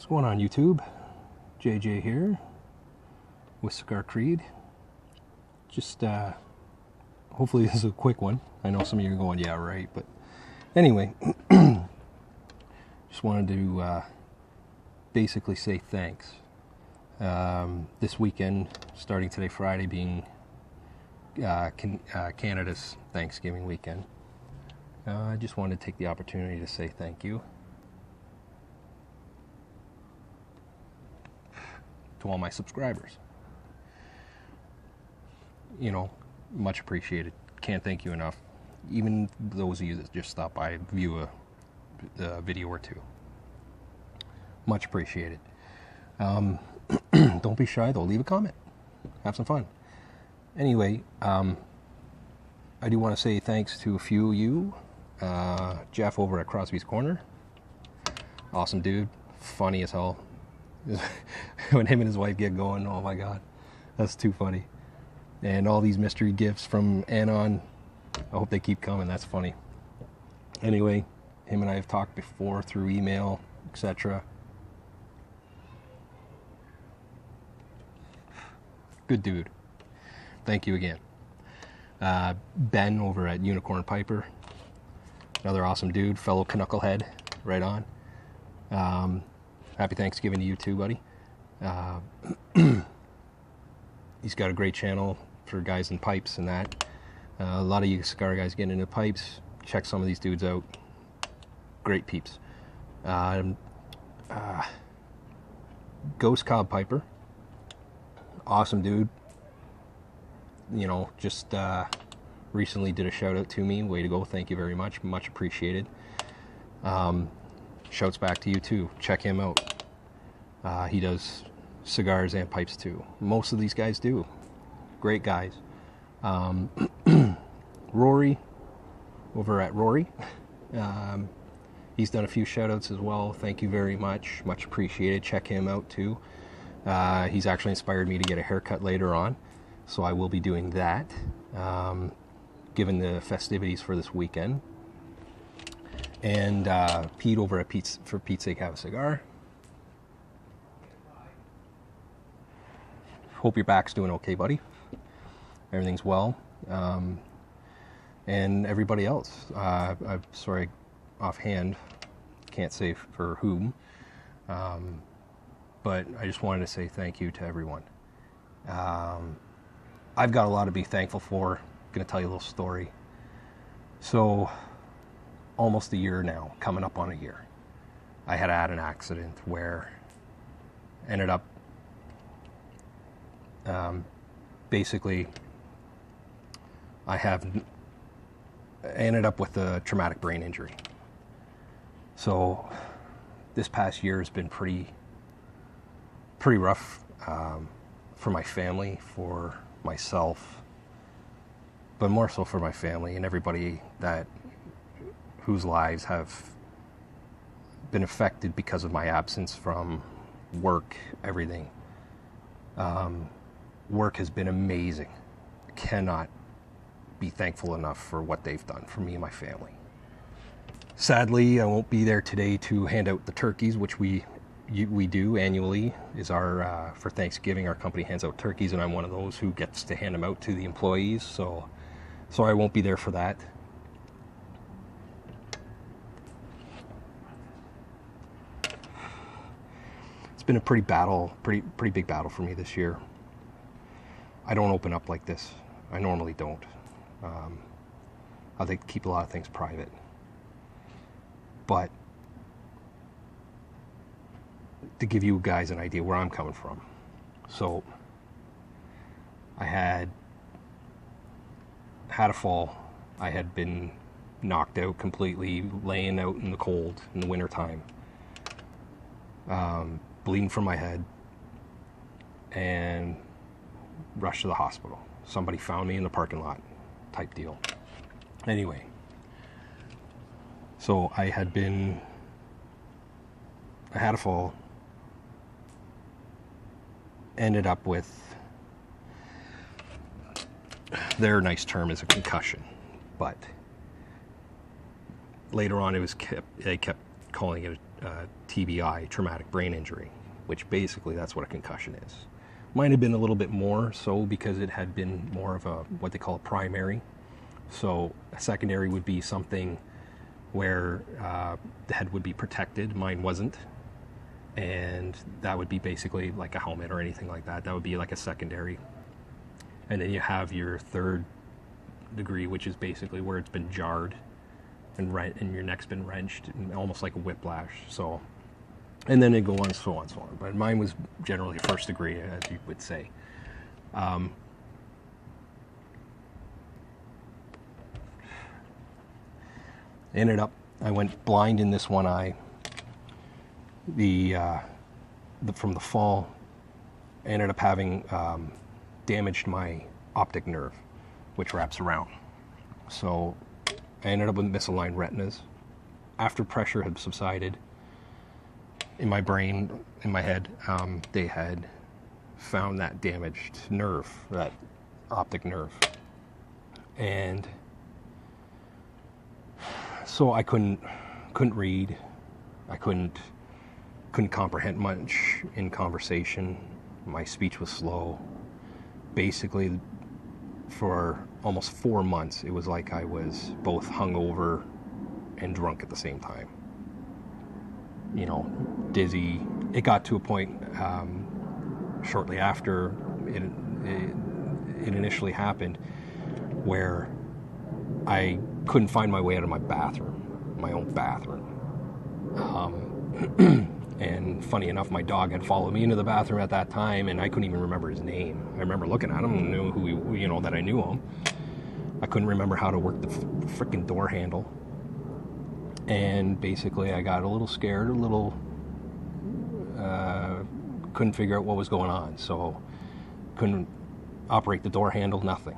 What's going on, YouTube? JJ here with Cigar Creed. Just hopefully this is a quick one. I know some of you are going, yeah, right, but anyway, just wanted to basically say thanks. This weekend, starting today, Friday, being Canada's Thanksgiving weekend, I just wanted to take the opportunity to say thank you to all my subscribers. You know, much appreciated. Can't thank you enough. Even those of you that just stop by and view a video or two. Much appreciated. Don't be shy though. Leave a comment. Have some fun. Anyway, I do want to say thanks to a few of you. Jeff over at Crosby's Corner. Awesome dude. Funny as hell. When him and his wife get going, oh my god, that's too funny. And all these mystery gifts from Anon, I hope they keep coming. That's funny. Anyway, him and I have talked before through email, etc. Good dude. Thank you again. Ben over at Unicorn Piper, another awesome dude, fellow knucklehead. Right on. Happy Thanksgiving to you too, buddy. He's got a great channel for guys in pipes and that. A lot of you cigar guys getting into pipes, check some of these dudes out. Great peeps. Ghost Cobb Piper. Awesome dude. You know, just recently did a shout out to me. Way to go. Thank you very much. Much appreciated. Shouts back to you too. Check him out. He does cigars and pipes too. Most of these guys do. Great guys. Rory over at Rory. He's done a few shout outs as well. Thank you very much. Much appreciated. Check him out too. He's actually inspired me to get a haircut later on, so I will be doing that, given the festivities for this weekend. And Pete over at For Pete's Sake Have a Cigar. Hope your back's doing okay, buddy. Everything's well. And everybody else. I'm sorry, offhand, can't say for whom. But I just wanted to say thank you to everyone. I've got a lot to be thankful for. I'm going to tell you a little story. So, almost a year now, coming up on a year, I had an accident where ended up basically I ended up with a traumatic brain injury. So this past year has been pretty rough for my family, for myself, but more so for my family and everybody whose lives have been affected because of my absence from work, everything. Work has been amazing. Cannot be thankful enough for what they've done for me and my family. Sadly, I won't be there today to hand out the turkeys, which we do annually. Is our for Thanksgiving, our company hands out turkeys, and I'm one of those who gets to hand them out to the employees. So I won't be there for that. It's been a pretty big battle for me this year. I don't open up like this. I normally don't. I like to keep a lot of things private. But to give you guys an idea where I'm coming from. So I had a fall. I had been knocked out completely, laying out in the cold in the wintertime. Bleeding from my head, and rushed to the hospital. Somebody found me in the parking lot type deal. Anyway, so I had a fall, ended up with, their nice term is a concussion, but later on they kept calling it TBI, traumatic brain injury, which basically that's what a concussion is. Might have been a little bit more so because it had been more of a what they call a primary. So a secondary would be something where the head would be protected. Mine wasn't. And that would be basically like a helmet or anything like that. That would be like a secondary. And then you have your third degree, which is basically where it's been jarred and your neck's been wrenched, and almost like a whiplash. So, and then it go on, so on, so on. But mine was generally first degree, as you would say. Ended up, I went blind in this one eye. From the fall, I ended up having damaged my optic nerve, which wraps around. So I ended up with misaligned retinas. After pressure had subsided in my brain, in my head, they had found that damaged nerve, that optic nerve. And so I couldn't read. I couldn't comprehend much in conversation. My speech was slow. Basically, for almost 4 months, it was like I was both hungover and drunk at the same time. You know, dizzy. It got to a point shortly after it initially happened where I couldn't find my way out of my bathroom, my own bathroom. And funny enough, my dog had followed me into the bathroom at that time, and I couldn't even remember his name. I remember looking at him and knew who he, that I knew him. I couldn't remember how to work the freaking door handle. And basically, I got a little scared, couldn't figure out what was going on. So, couldn't operate the door handle, nothing.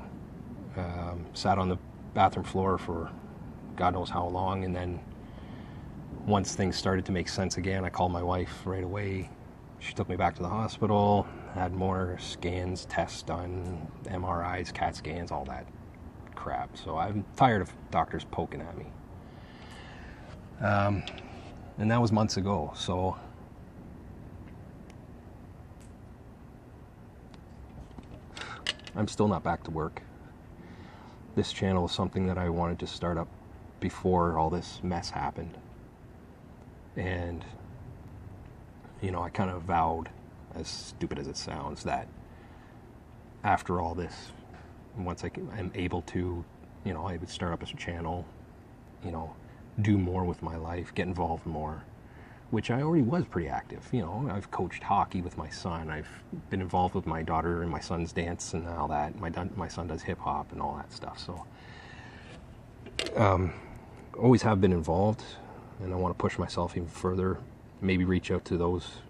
Sat on the bathroom floor for God knows how long, and then once things started to make sense again, I called my wife right away. She took me back to the hospital, had more scans, tests done, MRIs, CAT scans, all that crap. So I'm tired of doctors poking at me. And that was months ago, so I'm still not back to work. This channel is something that I wanted to start up before all this mess happened. And, I kind of vowed, as stupid as it sounds, that after all this, once I'm able to, I would start up this channel, do more with my life, get involved more, which I already was pretty active. I've coached hockey with my son. I've been involved with my daughter and my son's dance and all that. My son does hip hop and all that stuff. So, always have been involved. And I want to push myself even further, maybe reach out to those,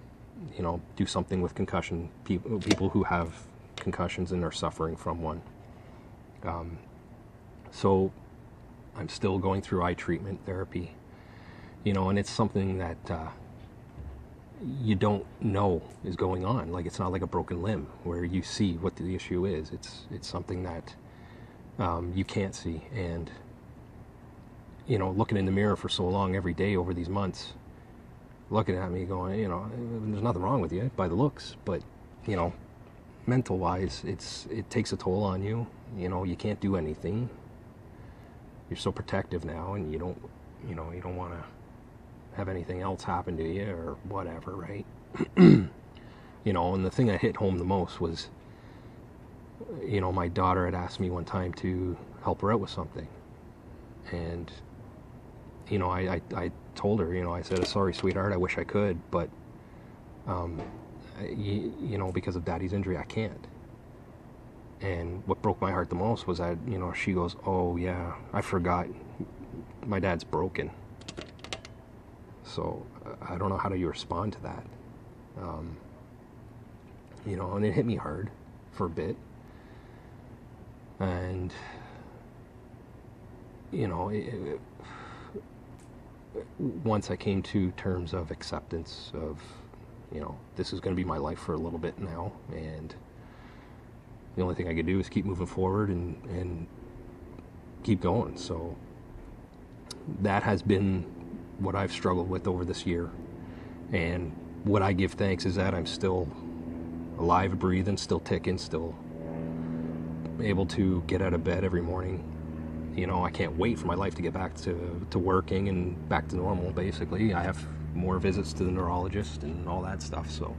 do something with concussion, people who have concussions and are suffering from one. So I'm still going through eye treatment therapy, and it's something that you don't know is going on. Like, it's not like a broken limb where you see what the issue is. It's something that you can't see. And looking in the mirror for so long every day over these months, looking at me going, there's nothing wrong with you by the looks, but, mental wise, it takes a toll on you. You can't do anything. You're so protective now, and you don't want to have anything else happen to you or whatever, right? And the thing that hit home the most was, my daughter had asked me one time to help her out with something. And I told her, I said, sorry, sweetheart, I wish I could, but, because of Daddy's injury, I can't. And what broke my heart the most was that, she goes, oh, yeah, I forgot. My dad's broken. So I don't know how do you respond to that. And it hit me hard for a bit. And, once I came to terms of acceptance of, this is going to be my life for a little bit now, and the only thing I could do is keep moving forward and keep going. So that has been what I've struggled with over this year. And what I give thanks is that I'm still alive, breathing, still ticking, still able to get out of bed every morning. You know, I can't wait for my life to get back to working and back to normal, basically. I have more visits to the neurologist and all that stuff, so.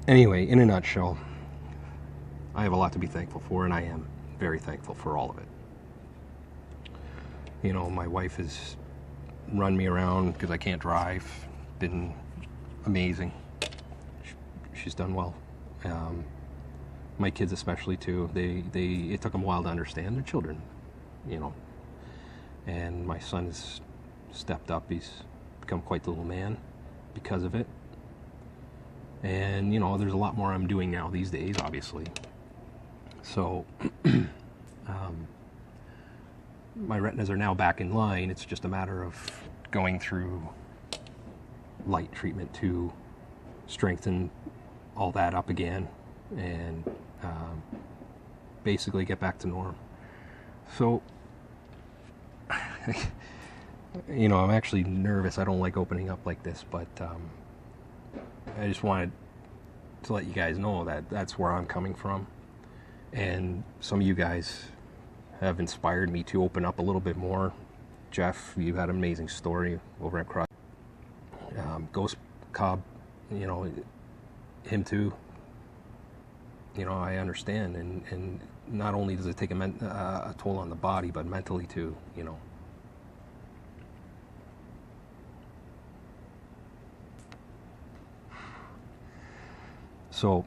Anyway, in a nutshell, I have a lot to be thankful for, and I am very thankful for all of it. You know, my wife has run me around because I can't drive. Been amazing. She's done well. My kids especially too. It took them a while to understand. They're children, you know. And my son has stepped up. He's become quite the little man because of it. And you know, there's a lot more I'm doing now these days, obviously. So my retinas are now back in line. It's just a matter of going through light treatment to strengthen all that up again and basically get back to norm. So, you know, I'm actually nervous. I don't like opening up like this, but I just wanted to let you guys know that that's where I'm coming from. And some of you guys have inspired me to open up a little bit more. Jeff, you had an amazing story over at Crosby. Ghost Cobb, you know, him too. You know, I understand, and not only does it take a toll on the body, but mentally too, you know. So,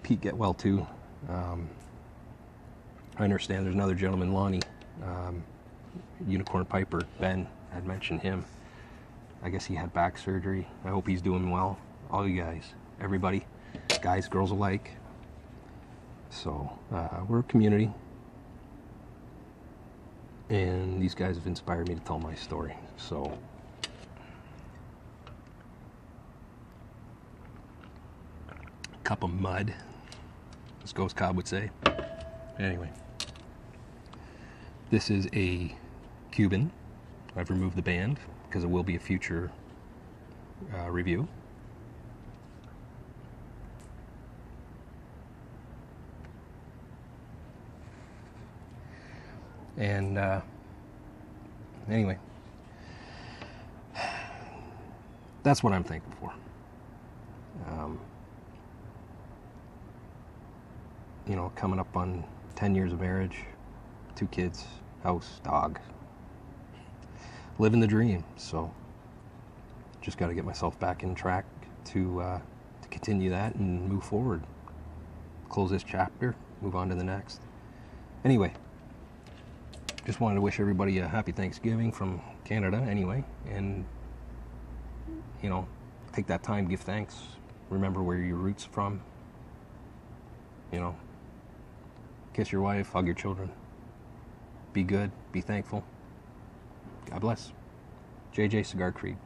Pete, get well too. I understand there's another gentleman, Lonnie, Unicorn Piper, Ben, had mentioned him. I guess he had back surgery. I hope he's doing well. All you guys, everybody, guys, girls alike. So, we're a community. And these guys have inspired me to tell my story. So, cup of mud, as Ghost Cobb would say. Anyway, this is a Cuban. I've removed the band because it will be a future review. And anyway, that's what I'm thankful for. You know, coming up on 10 years of marriage, 2 kids, house, dog, living the dream. So just got to get myself back in track to continue that and move forward, close this chapter, move on to the next. Anyway, just wanted to wish everybody a happy Thanksgiving from Canada anyway, and you know, take that time, give thanks, remember where your roots from, you know, kiss your wife, hug your children, be good, be thankful. God bless. JJ Cigar Creed.